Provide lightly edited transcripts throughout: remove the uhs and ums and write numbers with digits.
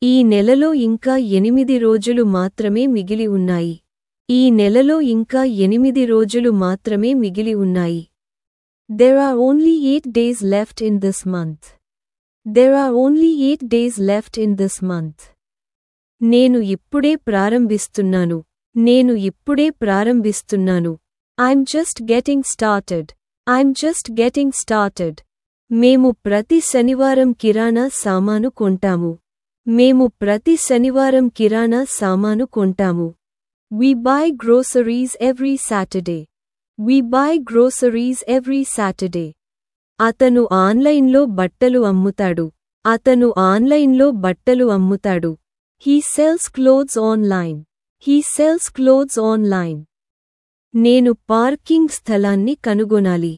ఈ నెలలో ఇంకా 8 రోజులు మాత్రమే మిగిలి ఉన్నాయి. ఈ నెలలో ఇంకా 8 రోజులు మాత్రమే మిగిలి ఉన్నాయి. There are only 8 days left in this month. There are only 8 days left in this month. నేను ఇప్పుడే ప్రారంభిస్తున్నాను. నేను ఇప్పుడే ప్రారంభిస్తున్నాను. I'm just getting started. I'm just getting started. మేము ప్రతి శనివారం కిరాణా సామాను కొంటాము. మేము ప్రతి శనివారం కిరాణా సామాను కొంటాము. We buy groceries every Saturday. We buy groceries every Saturday. అతను ఆన్లైన్లో బట్టలు అమ్ముతాడు. అతను ఆన్లైన్లో బట్టలు అమ్ముతాడు. He sells clothes online. He sells clothes online. నేను పార్కింగ్ స్థలాన్ని కనుగొనాలి.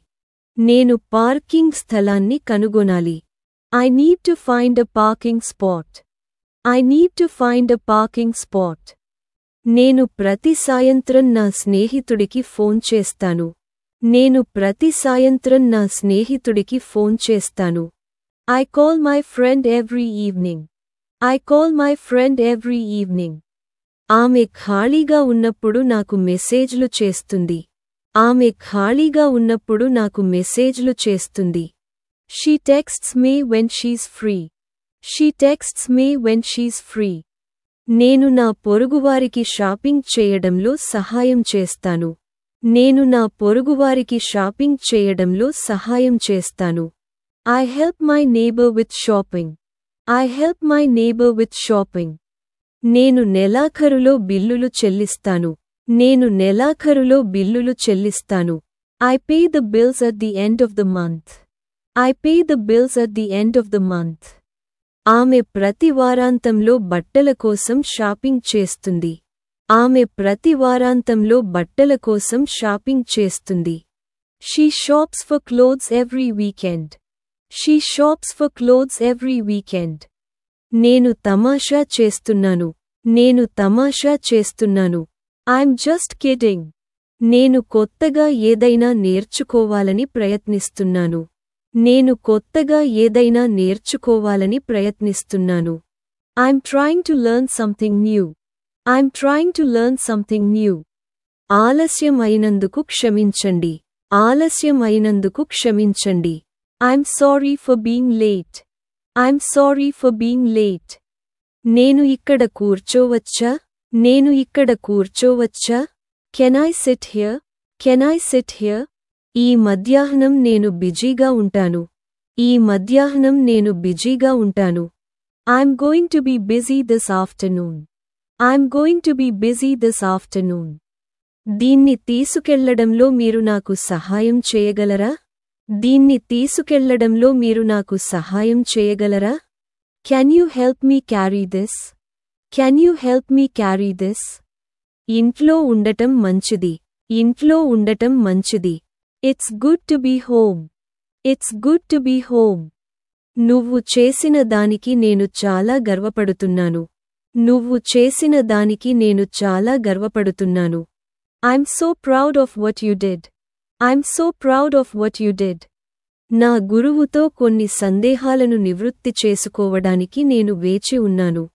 నేను పార్కింగ్ స్థలాన్ని కనుగొనాలి. I need to find a parking spot. I need to find a parking spot. నేను ప్రతి సాయంత్రం నా స్నేహితుడికి ఫోన్ చేస్తాను. నేను ప్రతి సాయంత్రం నా స్నేహితుడికి ఫోన్ చేస్తాను. I call my friend every evening. I call my friend every evening. ఆమె ఖాళీగా ఉన్నప్పుడు నాకు మెసేజ్లు చేస్తుంది. ఆమె ఖాళీగా ఉన్నప్పుడు నాకు మెసేజ్లు చేస్తుంది. She texts me when she's free. She texts me when she's free. నేను నా పొరుగువారికి షాపింగ్ చేయడంలో సహాయం చేస్తాను. నేను నా పొరుగువారికి షాపింగ్ చేయడంలో సహాయం చేస్తాను. I help my neighbor with shopping. I help my neighbor with shopping. నేను నెలాఖరులో బిల్లులు చెల్లిస్తాను. నేను నెలాఖరులో బిల్లులు చెల్లిస్తాను. I pay the bills at the end of the month. I pay the bills at the end of the month. ఆమె ప్రతి వారాంతంలో బట్టల కోసం షాపింగ్ చేస్తుంది. ఆమె ప్రతి వారాంతంలో బట్టల కోసం షాపింగ్ చేస్తుంది. She shops for clothes every weekend. She shops for clothes every weekend. నేను తమాషా చేస్తున్నాను. నేను తమాషా చేస్తున్నాను. I'm just kidding. నేను కొత్తగా ఏదైనా నేర్చుకోవాలని ప్రయత్నిస్తున్నాను. నేను కొత్తగా ఏదైనా నేర్చుకోవాలని ప్రయత్నిస్తున్నాను. I'm trying to learn something new. I'm trying to learn something new. ఆలస్యం అయినందుకు క్షమించండి. ఆలస్యం అయినందుకు క్షమించండి. I'm sorry for being late. I'm sorry for being late. నేను ఇక్కడ కూర్చోవచ్చా? నేను ఇక్కడ కూర్చోవచ్చా? Can I sit here? Can I sit here? ఈ మధ్యాహ్నం నేను బిజీగా ఉంటాను. ఈ మధ్యాహ్నం నేను బిజీగా ఉంటాను. I'm going to be busy this afternoon. I'm going to be busy this afternoon. దీన్ని తీసుకెళ్లడంలో మీరు నాకు సహాయం చేయగలరా? దీన్ని తీసుకెళ్లడంలో మీరు నాకు సహాయం చేయగలరా? Can you help me carry this? Can you help me carry this? ఇంట్లో ఉండటం మంచిది. ఇంట్లో ఉండటం మంచిది. It's good to be home. It's good to be home. నువ్వు చేసిన దానికి నేను చాలా గర్వపడుతున్నాను. నువ్వు చేసిన దానికి నేను చాలా గర్వపడుతున్నాను. I'm so proud of what you did. I'm so proud of what you did. నా గురువుతో కొన్ని సందేహాలను నివృత్తి చేసుకోవడానికి నేను వేచి ఉన్నాను.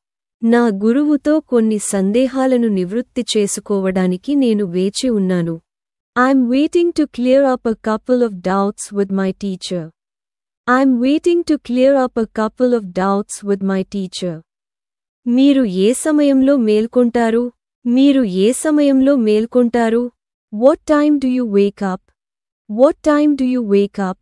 నా గురువుతో కొన్ని సందేహాలను నివృత్తి చేసుకోవడానికి నేను వేచి ఉన్నాను. I'm waiting to clear up a couple of doubts with my teacher. I'm waiting to clear up a couple of doubts with my teacher. మీరు ఏ సమయంలో మేల్కొంటారు? మీరు ఏ సమయంలో మేల్కొంటారు? What time do you wake up? What time do you wake up?